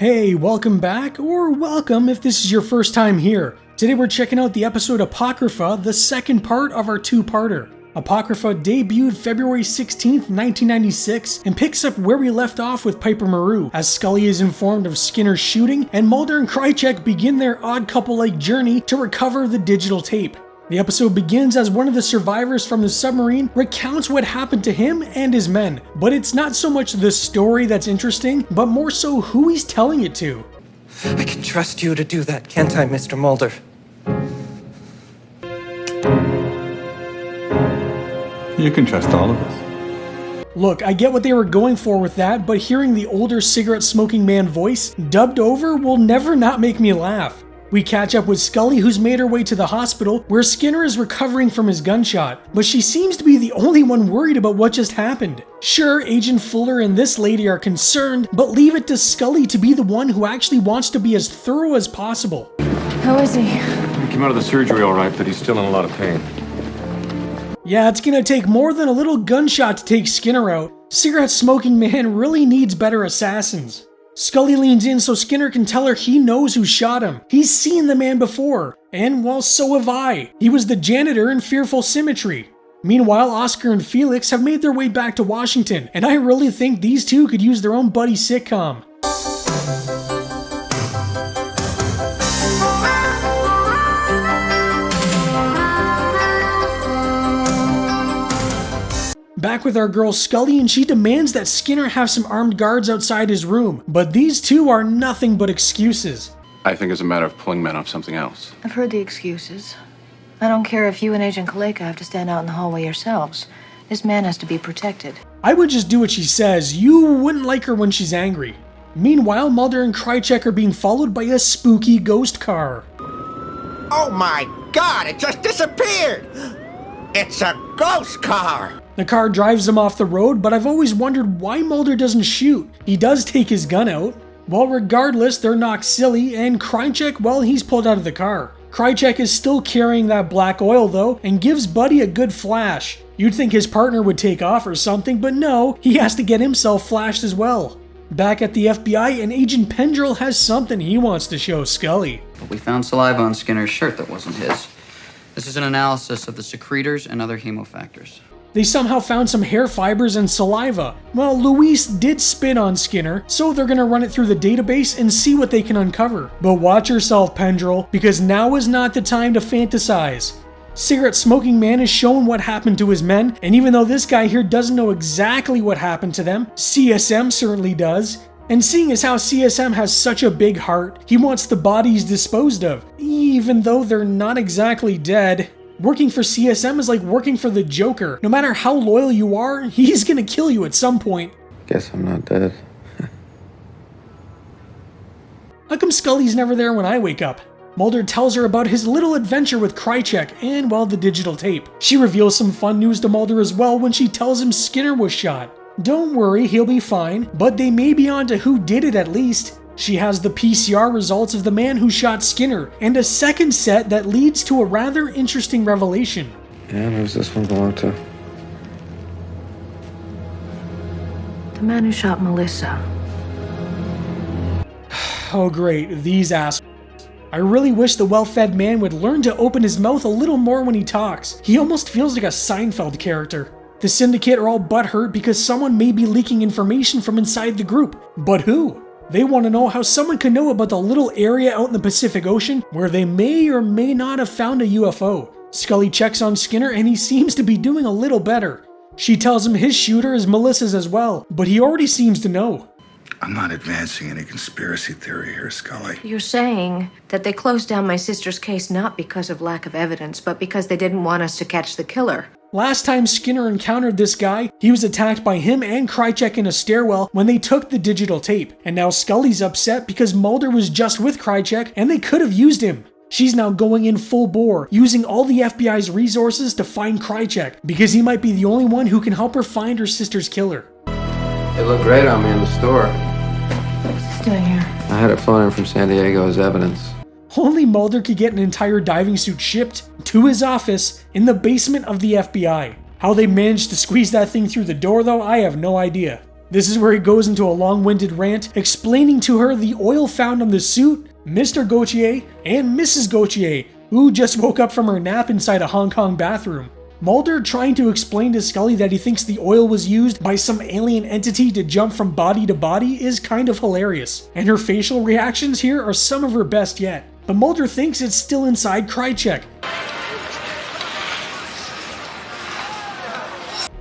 Hey, welcome back, or welcome if this is your first time here. Today we're checking out the episode Apocrypha, the second part of our two-parter. Apocrypha debuted February 16th, 1996, and picks up where we left off with Piper Maru, as Scully is informed of Skinner's shooting, and Mulder and Krycek begin their odd couple-like journey to recover the digital tape. The episode begins as one of the survivors from the submarine recounts what happened to him and his men, but it's not so much the story that's interesting, but more so who he's telling it to. I can trust you to do that, can't I, Mr. Mulder? You can trust all of us. Look, I get what they were going for with that, but hearing the older cigarette-smoking man voice dubbed over will never not make me laugh. We catch up with Scully, who's made her way to the hospital, where Skinner is recovering from his gunshot, but she seems to be the only one worried about what just happened. Sure, Agent Fuller and this lady are concerned, but leave it to Scully to be the one who actually wants to be as thorough as possible. How is he? He came out of the surgery all right, but he's still in a lot of pain. Yeah, it's gonna take more than a little gunshot to take Skinner out. Cigarette-smoking man really needs better assassins. Scully leans in so Skinner can tell her he knows who shot him. He's seen the man before. And, well, so have I. He was the janitor in Fearful Symmetry. Meanwhile, Oscar and Felix have made their way back to Washington, and I really think these two could use their own buddy sitcom. Back with our girl Scully, and she demands that Skinner have some armed guards outside his room, but these two are nothing but excuses. I think it's a matter of pulling men off something else. I've heard the excuses. I don't care if you and Agent Krycek have to stand out in the hallway yourselves. This man has to be protected. I would just do what she says. You wouldn't like her when she's angry. Meanwhile, Mulder and Krycek are being followed by a spooky ghost car. Oh my God, it just disappeared! It's a ghost car! The car drives them off the road, but I've always wondered why Mulder doesn't shoot. He does take his gun out. Well, regardless, they're knocked silly, and Krycek, well, he's pulled out of the car. Krycek is still carrying that black oil, though, and gives Buddy a good flash. You'd think his partner would take off or something, but no, he has to get himself flashed as well. Back at the FBI, and Agent Pendrell has something he wants to show Scully. We found saliva on Skinner's shirt that wasn't his. This is an analysis of the secretors and other hemofactors. They somehow found some hair fibers and saliva. Well, Luis did spit on Skinner, so they're gonna run it through the database and see what they can uncover. But watch yourself, Pendrell, because now is not the time to fantasize. Cigarette-smoking man is shown what happened to his men, and even though this guy here doesn't know exactly what happened to them, CSM certainly does. And seeing as how CSM has such a big heart, he wants the bodies disposed of, even though they're not exactly dead. Working for CSM is like working for the Joker. No matter how loyal you are, he's gonna kill you at some point. Guess I'm not dead. How come Scully's never there when I wake up? Mulder tells her about his little adventure with Krycek and, well, the digital tape. She reveals some fun news to Mulder as well when she tells him Skinner was shot. Don't worry, he'll be fine, but they may be on to who did it at least. She has the PCR results of the man who shot Skinner, and a second set that leads to a rather interesting revelation. And who's this one belong to? The man who shot Melissa. Oh great, these assholes. I really wish the well-fed man would learn to open his mouth a little more when he talks. He almost feels like a Seinfeld character. The Syndicate are all butthurt because someone may be leaking information from inside the group. But who? They want to know how someone can know about the little area out in the Pacific Ocean where they may or may not have found a UFO. Scully checks on Skinner and he seems to be doing a little better. She tells him his shooter is Melissa's as well, but he already seems to know. I'm not advancing any conspiracy theory here, Scully. You're saying that they closed down my sister's case not because of lack of evidence, but because they didn't want us to catch the killer. Last time Skinner encountered this guy, he was attacked by him and Krycek in a stairwell when they took the digital tape. And now Scully's upset because Mulder was just with Krycek and they could have used him. She's now going in full bore, using all the FBI's resources to find Krycek, because he might be the only one who can help her find her sister's killer. It looked great on me in the store. What's this doing here? I had it flown in from San Diego as evidence. Only Mulder could get an entire diving suit shipped to his office in the basement of the FBI. How they managed to squeeze that thing through the door though, I have no idea. This is where he goes into a long-winded rant explaining to her the oil found on the suit, Mr. Gauthier, and Mrs. Gauthier, who just woke up from her nap inside a Hong Kong bathroom. Mulder trying to explain to Scully that he thinks the oil was used by some alien entity to jump from body to body is kind of hilarious, and her facial reactions here are some of her best yet. But Mulder thinks it's still inside Krycek.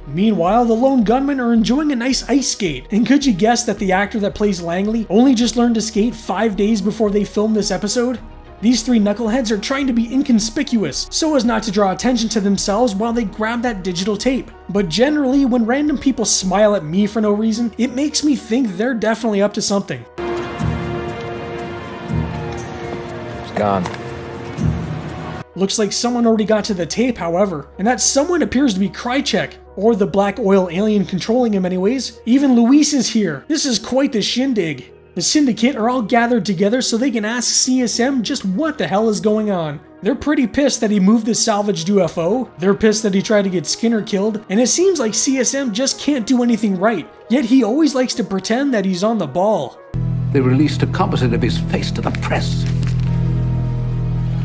Meanwhile, the lone gunmen are enjoying a nice ice skate, and could you guess that the actor that plays Langley only just learned to skate 5 days before they filmed this episode? These three knuckleheads are trying to be inconspicuous so as not to draw attention to themselves while they grab that digital tape. But generally, when random people smile at me for no reason, it makes me think they're definitely up to something. It's gone. Looks like someone already got to the tape, however, and that someone appears to be Krycek, or the black oil alien controlling him anyways. Even Luis is here. This is quite the shindig. The syndicate are all gathered together so they can ask CSM just what the hell is going on. They're pretty pissed that he moved the salvaged UFO, they're pissed that he tried to get Skinner killed, and it seems like CSM just can't do anything right, yet he always likes to pretend that he's on the ball. They released a composite of his face to the press.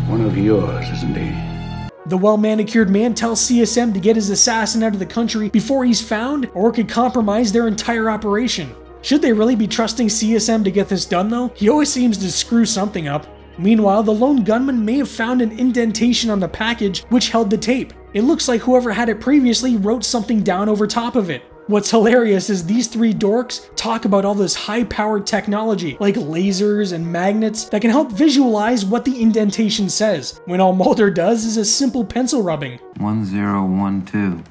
One of yours, isn't he? The well-manicured man tells CSM to get his assassin out of the country before he's found, or it could compromise their entire operation. Should they really be trusting CSM to get this done though? He always seems to screw something up. Meanwhile, the lone gunman may have found an indentation on the package which held the tape. It looks like whoever had it previously wrote something down over top of it. What's hilarious is these three dorks talk about all this high-powered technology, like lasers and magnets, that can help visualize what the indentation says, when all Mulder does is a simple pencil rubbing. 1012.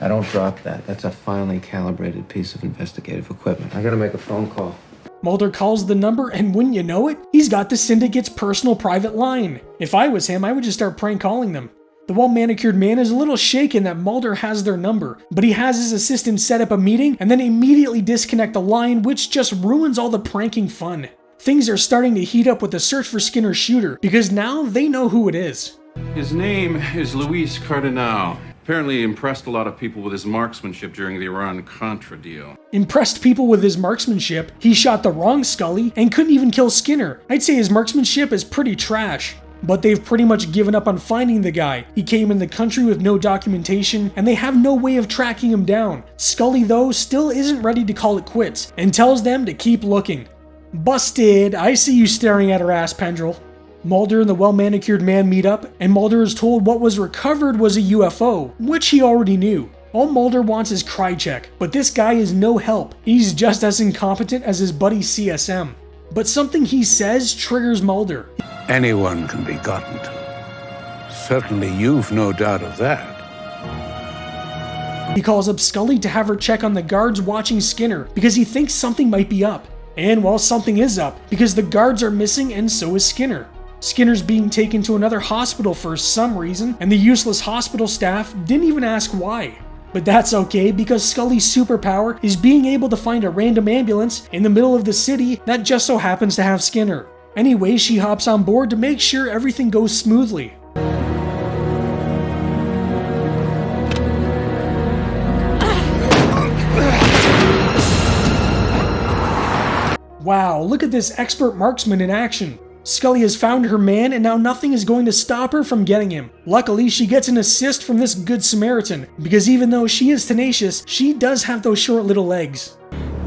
Now don't drop that. That's a finely calibrated piece of investigative equipment. I gotta make a phone call. Mulder calls the number, and wouldn't you know it, he's got the syndicate's personal private line. If I was him, I would just start prank calling them. The well-manicured man is a little shaken that Mulder has their number, but he has his assistant set up a meeting and then immediately disconnect the line, which just ruins all the pranking fun. Things are starting to heat up with the search for Skinner's shooter, because now they know who it is. His name is Luis Cardinal. Apparently impressed a lot of people with his marksmanship during the Iran-Contra deal. Impressed people with his marksmanship, he shot the wrong Scully and couldn't even kill Skinner. I'd say his marksmanship is pretty trash. But they've pretty much given up on finding the guy. He came in the country with no documentation, and they have no way of tracking him down. Scully, though, still isn't ready to call it quits, and tells them to keep looking. Busted! I see you staring at her ass, Pendrell. Mulder and the well-manicured man meet up, and Mulder is told what was recovered was a UFO, which he already knew. All Mulder wants is Krycek, but this guy is no help. He's just as incompetent as his buddy CSM. But something he says triggers Mulder. Anyone can be gotten to. Certainly you've no doubt of that. He calls up Scully to have her check on the guards watching Skinner because he thinks something might be up. And well, something is up because the guards are missing and so is Skinner. Skinner's being taken to another hospital for some reason, and the useless hospital staff didn't even ask why. But that's okay because Scully's superpower is being able to find a random ambulance in the middle of the city that just so happens to have Skinner. Anyway, she hops on board to make sure everything goes smoothly. Wow, look at this expert marksman in action. Scully has found her man and now nothing is going to stop her from getting him. Luckily, she gets an assist from this good Samaritan, because even though she is tenacious, she does have those short little legs.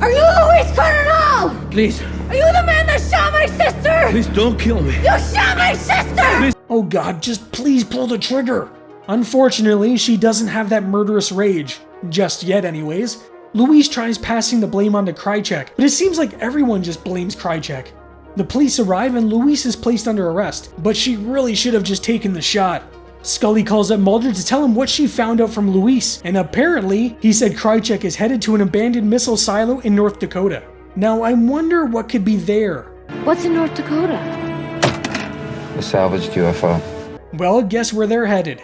Are you Luis Cardinal? Please. Are you the man that shot my sister? Please don't kill me. You shot my sister! Please. Oh god, just please pull the trigger. Unfortunately, she doesn't have that murderous rage. Just yet anyways. Luis tries passing the blame onto Krycek, but it seems like everyone just blames Krycek. The police arrive and Luis is placed under arrest, but she really should have just taken the shot. Scully calls up Mulder to tell him what she found out from Luis, and apparently, he said Krycek is headed to an abandoned missile silo in North Dakota. Now, I wonder what could be there. What's in North Dakota? The salvaged UFO. Well, guess where they're headed.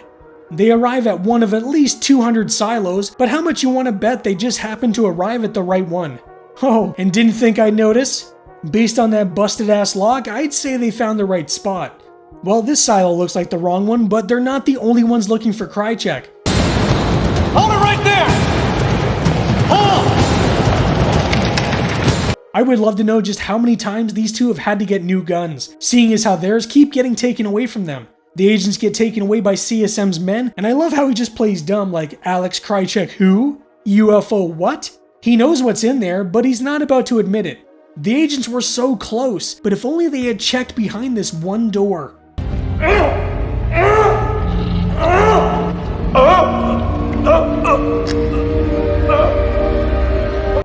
They arrive at one of at least 200 silos, but how much you want to bet they just happen to arrive at the right one? Oh, and didn't think I'd notice? Based on that busted ass lock, I'd say they found the right spot. Well, this silo looks like the wrong one, but they're not the only ones looking for Krycek. Hold it right there! Hold! I would love to know just how many times these two have had to get new guns, seeing as how theirs keep getting taken away from them. The agents get taken away by CSM's men, and I love how he just plays dumb like Alex Krycek who? UFO what? He knows what's in there, but he's not about to admit it. The agents were so close, but if only they had checked behind this one door.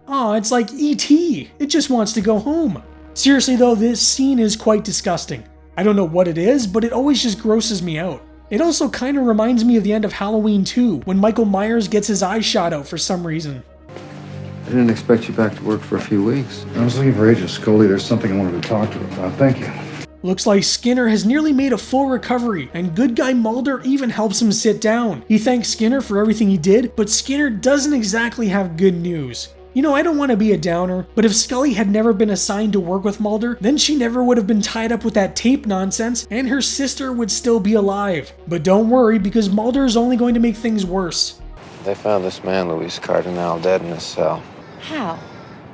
Aw, it's like E.T. It just wants to go home. Seriously though, this scene is quite disgusting. I don't know what it is, but it always just grosses me out. It also kinda reminds me of the end of Halloween 2, when Michael Myers gets his eye shot out for some reason. I didn't expect you back to work for a few weeks. I was looking for Agent Scully. There's something I wanted to talk to her about. Thank you. Looks like Skinner has nearly made a full recovery, and good guy Mulder even helps him sit down. He thanks Skinner for everything he did, but Skinner doesn't exactly have good news. You know, I don't want to be a downer, but if Scully had never been assigned to work with Mulder, then she never would have been tied up with that tape nonsense, and her sister would still be alive. But don't worry, because Mulder is only going to make things worse. They found this man, Luis Cardinal, dead in his cell. How?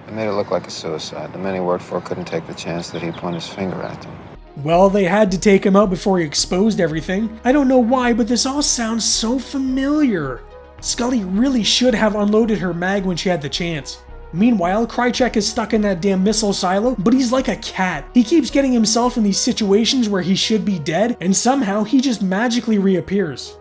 They made it look like a suicide. The men he worked for couldn't take the chance that he'd point his finger at them. Well, they had to take him out before he exposed everything. I don't know why, but this all sounds so familiar. Scully really should have unloaded her mag when she had the chance. Meanwhile, Krycek is stuck in that damn missile silo, but he's like a cat. He keeps getting himself in these situations where he should be dead, and somehow he just magically reappears.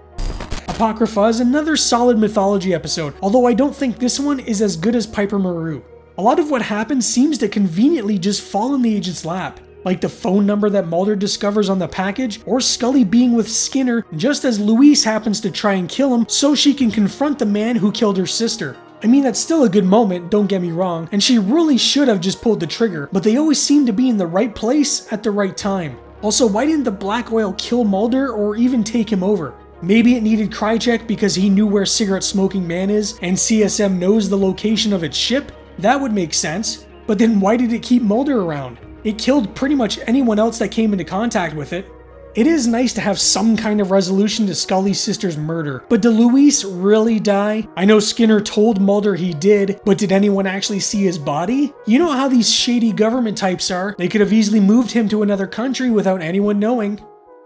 Apocrypha is another solid mythology episode, although I don't think this one is as good as Piper Maru. A lot of what happens seems to conveniently just fall in the agent's lap, like the phone number that Mulder discovers on the package, or Scully being with Skinner just as Luis happens to try and kill him so she can confront the man who killed her sister. I mean, that's still a good moment, don't get me wrong, and she really should have just pulled the trigger, but they always seem to be in the right place at the right time. Also, why didn't the black oil kill Mulder or even take him over? Maybe it needed Krycek because he knew where Cigarette Smoking Man is, and CSM knows the location of its ship? That would make sense. But then why did it keep Mulder around? It killed pretty much anyone else that came into contact with it. It is nice to have some kind of resolution to Scully's sister's murder, but did Luis really die? I know Skinner told Mulder he did, but did anyone actually see his body? You know how these shady government types are. They could have easily moved him to another country without anyone knowing.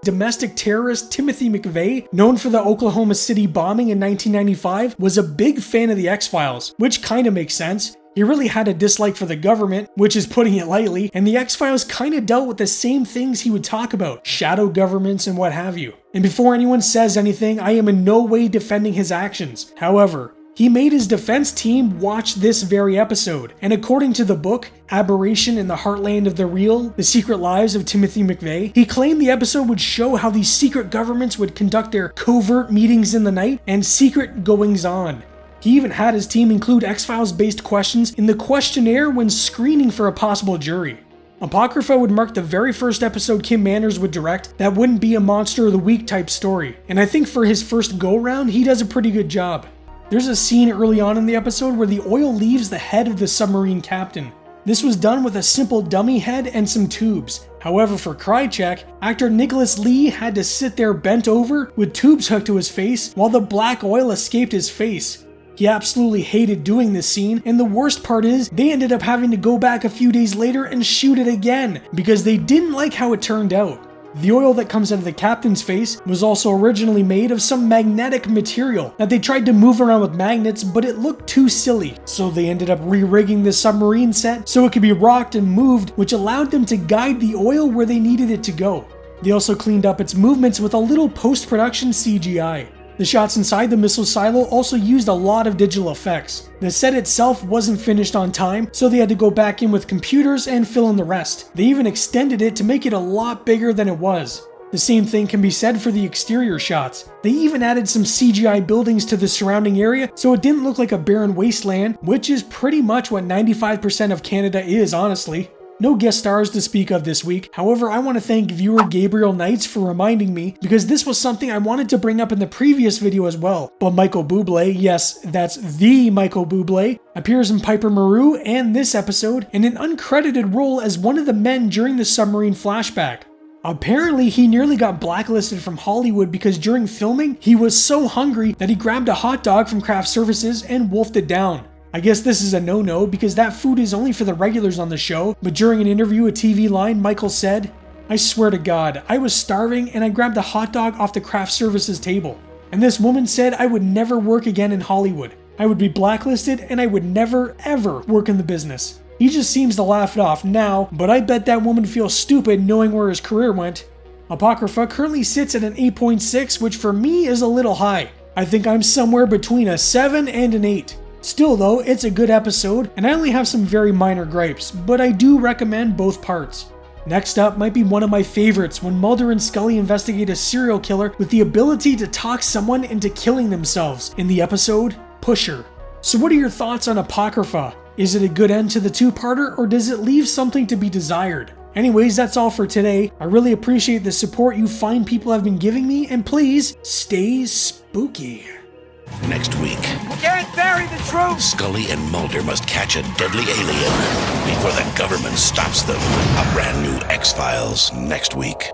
Domestic terrorist Timothy McVeigh, known for the Oklahoma City bombing in 1995, was a big fan of the X-Files, which kinda makes sense. He really had a dislike for the government, which is putting it lightly, and the X-Files kinda dealt with the same things he would talk about, shadow governments and what have you. And before anyone says anything, I am in no way defending his actions. However, he made his defense team watch this very episode, and according to the book, Aberration in the Heartland of the Real, The Secret Lives of Timothy McVeigh, he claimed the episode would show how these secret governments would conduct their covert meetings in the night and secret goings-on. He even had his team include X-Files based questions in the questionnaire when screening for a possible jury. Apocrypha would mark the very first episode Kim Manners would direct that wouldn't be a Monster of the Week type story, and I think for his first go-round, he does a pretty good job. There's a scene early on in the episode where the oil leaves the head of the submarine captain. This was done with a simple dummy head and some tubes. However, for Krycek, actor Nicholas Lee had to sit there bent over with tubes hooked to his face while the black oil escaped his face. He absolutely hated doing this scene, and the worst part is, they ended up having to go back a few days later and shoot it again, because they didn't like how it turned out. The oil that comes out of the captain's face was also originally made of some magnetic material that they tried to move around with magnets, but it looked too silly, so they ended up re-rigging the submarine set so it could be rocked and moved, which allowed them to guide the oil where they needed it to go. They also cleaned up its movements with a little post-production CGI. The shots inside the missile silo also used a lot of digital effects. The set itself wasn't finished on time, so they had to go back in with computers and fill in the rest. They even extended it to make it a lot bigger than it was. The same thing can be said for the exterior shots. They even added some CGI buildings to the surrounding area so it didn't look like a barren wasteland, which is pretty much what 95% of Canada is, honestly. No guest stars to speak of this week. However, I want to thank viewer Gabriel Knights for reminding me, because this was something I wanted to bring up in the previous video as well. But Michael Bublé, yes, that's the Michael Bublé, appears in Piper Maru and this episode in an uncredited role as one of the men during the submarine flashback. Apparently, he nearly got blacklisted from Hollywood because during filming, he was so hungry that he grabbed a hot dog from craft services and wolfed it down. I guess this is a no-no because that food is only for the regulars on the show, but during an interview with TV Line, Michael said, "I swear to God, I was starving and I grabbed a hot dog off the craft services table. And this woman said I would never work again in Hollywood. I would be blacklisted and I would never, ever work in the business." He just seems to laugh it off now, but I bet that woman feels stupid knowing where his career went. Apocrypha currently sits at an 8.6, which for me is a little high. I think I'm somewhere between a 7 and an 8. Still though, it's a good episode, and I only have some very minor gripes, but I do recommend both parts. Next up might be one of my favorites when Mulder and Scully investigate a serial killer with the ability to talk someone into killing themselves in the episode Pusher. So what are your thoughts on Apocrypha? Is it a good end to the two-parter, or does it leave something to be desired? Anyways, that's all for today. I really appreciate the support you fine people have been giving me, and please stay spooky. Next week, We can't bury the truth! Scully and Mulder must catch a deadly alien before the government stops them. A brand new X-Files next week.